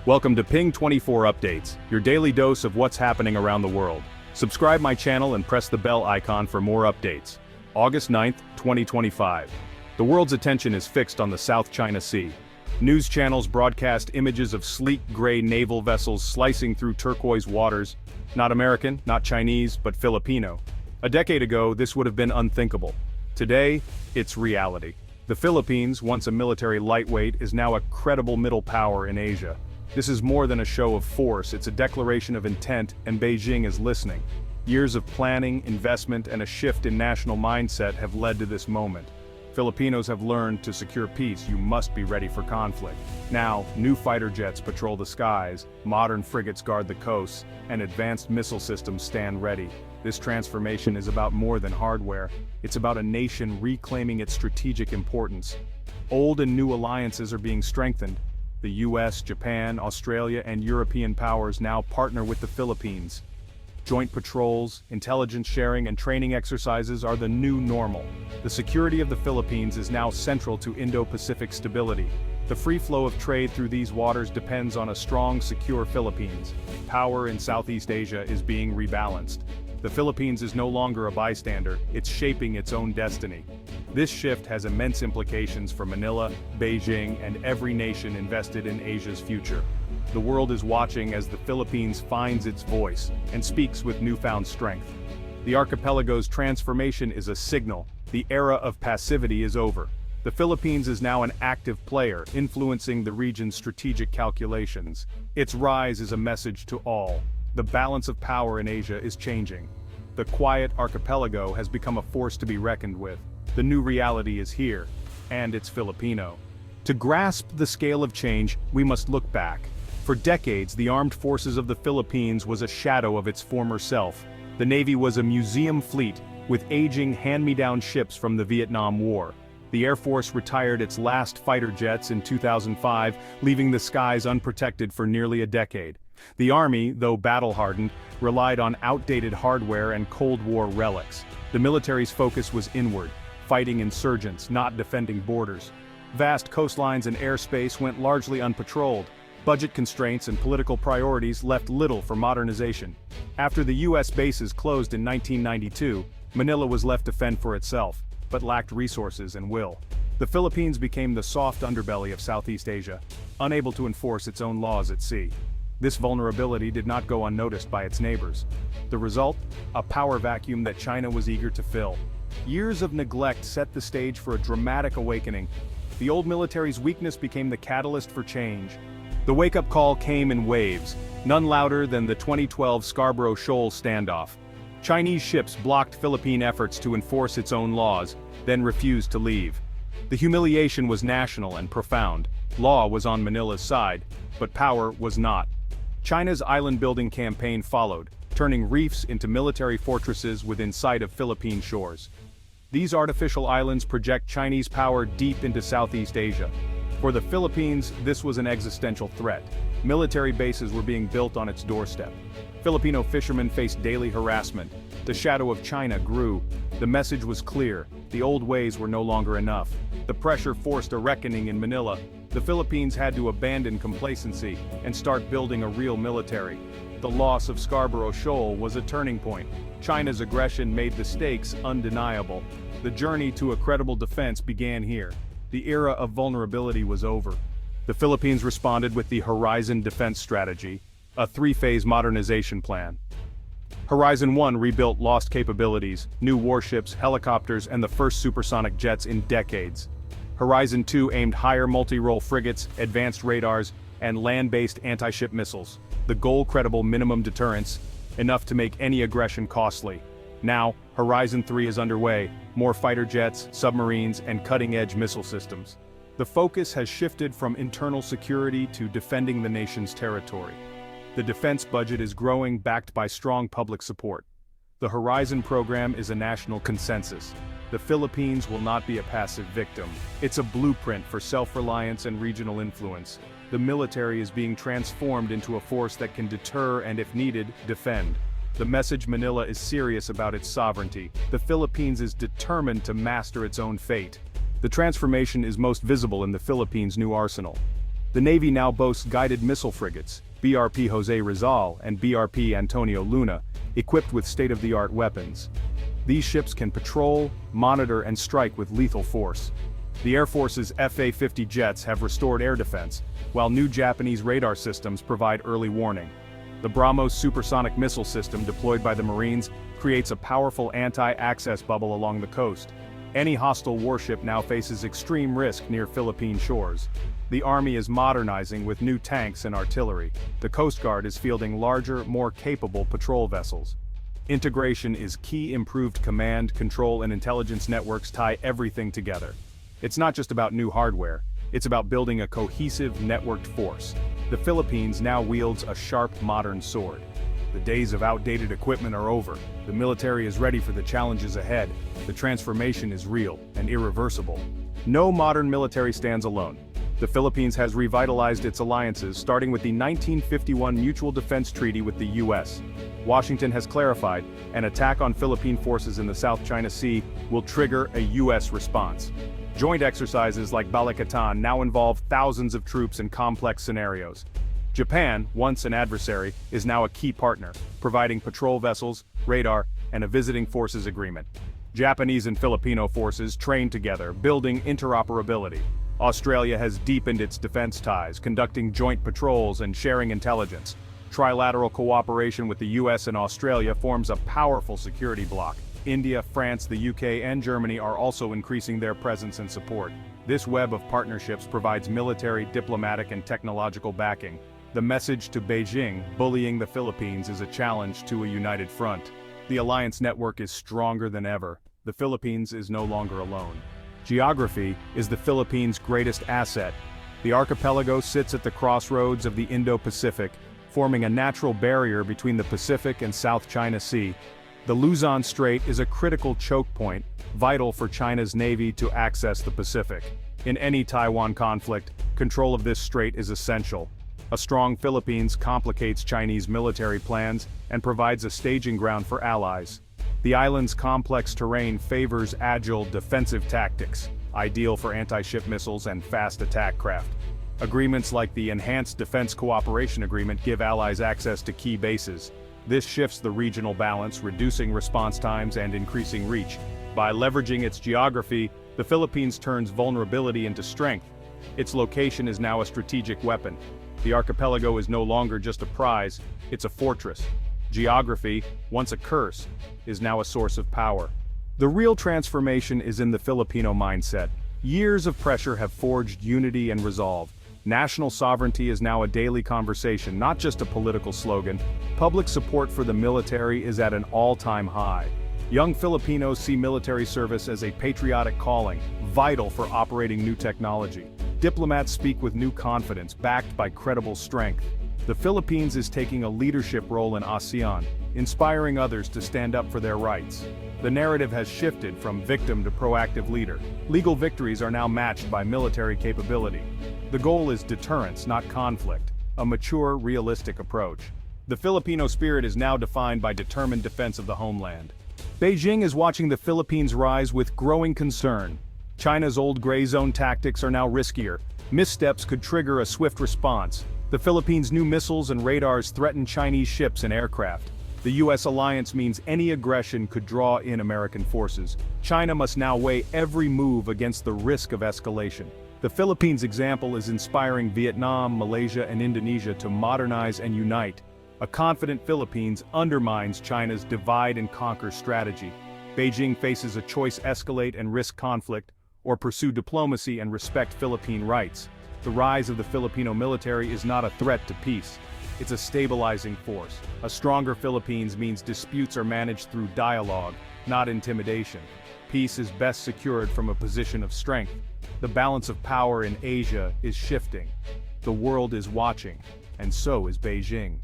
Welcome to Ping 24 Updates, your daily dose of what's happening around the world. Subscribe my channel and press the bell icon for more updates. August 9th, 2025. The world's attention is fixed on the South China Sea. News channels broadcast images of sleek gray naval vessels slicing through turquoise waters. Not American, not Chinese, but Filipino. A decade ago, this would have been unthinkable. Today, it's reality. The Philippines, once a military lightweight, is now a credible middle power in Asia. This is more than a show of force, it's a declaration of intent, and Beijing is listening. Years of planning, investment, and a shift in national mindset have led to this moment. Filipinos have learned to secure peace, you must be ready for conflict. Now, new fighter jets patrol the skies, modern frigates guard the coasts, and advanced missile systems stand ready. This transformation is about more than hardware, it's about a nation reclaiming its strategic importance. Old and new alliances are being strengthened. The US, Japan, Australia, and European powers now partner with the Philippines. Joint patrols, intelligence sharing, and training exercises are the new normal. The security of the Philippines is now central to Indo-Pacific stability. The free flow of trade through these waters depends on a strong, secure Philippines. Power in Southeast Asia is being rebalanced. The Philippines is no longer a bystander, it's shaping its own destiny. This shift has immense implications for Manila, Beijing, and every nation invested in Asia's future. The world is watching as the Philippines finds its voice and speaks with newfound strength. The archipelago's transformation is a signal. The era of passivity is over. The Philippines is now an active player, influencing the region's strategic calculations. Its rise is a message to all. The balance of power in Asia is changing. The quiet archipelago has become a force to be reckoned with. The new reality is here, and it's Filipino. To grasp the scale of change, we must look back. For decades, the armed forces of the Philippines was a shadow of its former self. The Navy was a museum fleet, with aging hand-me-down ships from the Vietnam War. The Air Force retired its last fighter jets in 2005, leaving the skies unprotected for nearly a decade. The Army, though battle-hardened, relied on outdated hardware and Cold War relics. The military's focus was inward, fighting insurgents, not defending borders. Vast coastlines and airspace went largely unpatrolled. Budget constraints and political priorities left little for modernization. After the U.S. bases closed in 1992, Manila was left to fend for itself, but lacked resources and will. The Philippines became the soft underbelly of Southeast Asia, unable to enforce its own laws at sea. This vulnerability did not go unnoticed by its neighbors. The result? A power vacuum that China was eager to fill. Years of neglect set the stage for a dramatic awakening. The old military's weakness became the catalyst for change. The wake-up call came in waves, none louder than the 2012 Scarborough Shoal standoff. Chinese ships blocked Philippine efforts to enforce its own laws, then refused to leave. The humiliation was national and profound. Law was on Manila's side, but power was not. China's island-building campaign followed, turning reefs into military fortresses within sight of Philippine shores. These artificial islands project Chinese power deep into Southeast Asia. For the Philippines, this was an existential threat. Military bases were being built on its doorstep. Filipino fishermen faced daily harassment. The shadow of China grew. The message was clear: the old ways were no longer enough. The pressure forced a reckoning in Manila. The Philippines had to abandon complacency and start building a real military. The loss of Scarborough Shoal was a turning point. China's aggression made the stakes undeniable. The journey to a credible defense began here. The era of vulnerability was over. The Philippines responded with the Horizon Defense Strategy, a three-phase modernization plan. Horizon 1 rebuilt lost capabilities, new warships, helicopters, and the first supersonic jets in decades. Horizon 2 aimed higher multi-role frigates, advanced radars, and land-based anti-ship missiles. The goal: credible minimum deterrence, enough to make any aggression costly. Now, Horizon 3 is underway, more fighter jets, submarines, and cutting-edge missile systems. The focus has shifted from internal security to defending the nation's territory. The defense budget is growing, backed by strong public support. The Horizon program is a national consensus. The Philippines will not be a passive victim. It's a blueprint for self-reliance and regional influence. The military is being transformed into a force that can deter and, if needed, defend. The message: Manila is serious about its sovereignty. The Philippines is determined to master its own fate. The transformation is most visible in the Philippines' new arsenal. The Navy now boasts guided missile frigates, BRP Jose Rizal and BRP Antonio Luna, equipped with state-of-the-art weapons. These ships can patrol, monitor and strike with lethal force. The Air Force's FA-50 jets have restored air defense, while new Japanese radar systems provide early warning. The BrahMos supersonic missile system deployed by the Marines creates a powerful anti-access bubble along the coast. Any hostile warship now faces extreme risk near Philippine shores. The Army is modernizing with new tanks and artillery. The Coast Guard is fielding larger, more capable patrol vessels. Integration is key. Improved command, control and intelligence networks tie everything together. It's not just about new hardware, it's about building a cohesive, networked force. The Philippines now wields a sharp, modern sword. The days of outdated equipment are over. The military is ready for the challenges ahead. The transformation is real and irreversible. No modern military stands alone. The Philippines has revitalized its alliances, starting with the 1951 Mutual Defense Treaty with the U.S. Washington has clarified, an attack on Philippine forces in the South China Sea will trigger a U.S. response. Joint exercises like Balikatan now involve thousands of troops in complex scenarios. Japan, once an adversary, is now a key partner, providing patrol vessels, radar, and a visiting forces agreement. Japanese and Filipino forces train together, building interoperability. Australia has deepened its defense ties, conducting joint patrols and sharing intelligence. Trilateral cooperation with the US and Australia forms a powerful security bloc. India, France, the UK, and Germany are also increasing their presence and support. This web of partnerships provides military, diplomatic, and technological backing. The message to Beijing, bullying the Philippines is a challenge to a united front. The alliance network is stronger than ever. The Philippines is no longer alone. Geography is the Philippines' greatest asset. The archipelago sits at the crossroads of the Indo-Pacific, forming a natural barrier between the Pacific and South China Sea. The Luzon Strait is a critical choke point, vital for China's navy to access the Pacific. In any Taiwan conflict, control of this strait is essential. A strong Philippines complicates Chinese military plans and provides a staging ground for allies. The island's complex terrain favors agile defensive tactics, ideal for anti-ship missiles and fast attack craft. Agreements like the Enhanced Defense Cooperation Agreement give allies access to key bases. This shifts the regional balance, reducing response times and increasing reach. By leveraging its geography, the Philippines turns vulnerability into strength. Its location is now a strategic weapon. The archipelago is no longer just a prize, it's a fortress. Geography, once a curse, is now a source of power. The real transformation is in the Filipino mindset. Years of pressure have forged unity and resolve. National sovereignty is now a daily conversation, not just a political slogan. Public support for the military is at an all-time high. Young Filipinos see military service as a patriotic calling, vital for operating new technology. Diplomats speak with new confidence, backed by credible strength. The Philippines is taking a leadership role in ASEAN, inspiring others to stand up for their rights. The narrative has shifted from victim to proactive leader. Legal victories are now matched by military capability. The goal is deterrence, not conflict, a mature, realistic approach. The Filipino spirit is now defined by determined defense of the homeland. Beijing is watching the Philippines rise with growing concern. China's old gray zone tactics are now riskier. Missteps could trigger a swift response. The Philippines' new missiles and radars threaten Chinese ships and aircraft. The U.S. alliance means any aggression could draw in American forces. China must now weigh every move against the risk of escalation. The Philippines' example is inspiring Vietnam, Malaysia, and Indonesia to modernize and unite. A confident Philippines undermines China's divide-and-conquer strategy. Beijing faces a choice: escalate and risk conflict, or pursue diplomacy and respect Philippine rights. The rise of the Filipino military is not a threat to peace. It's a stabilizing force. A stronger Philippines means disputes are managed through dialogue, not intimidation. Peace is best secured from a position of strength. The balance of power in Asia is shifting. The world is watching, and so is Beijing.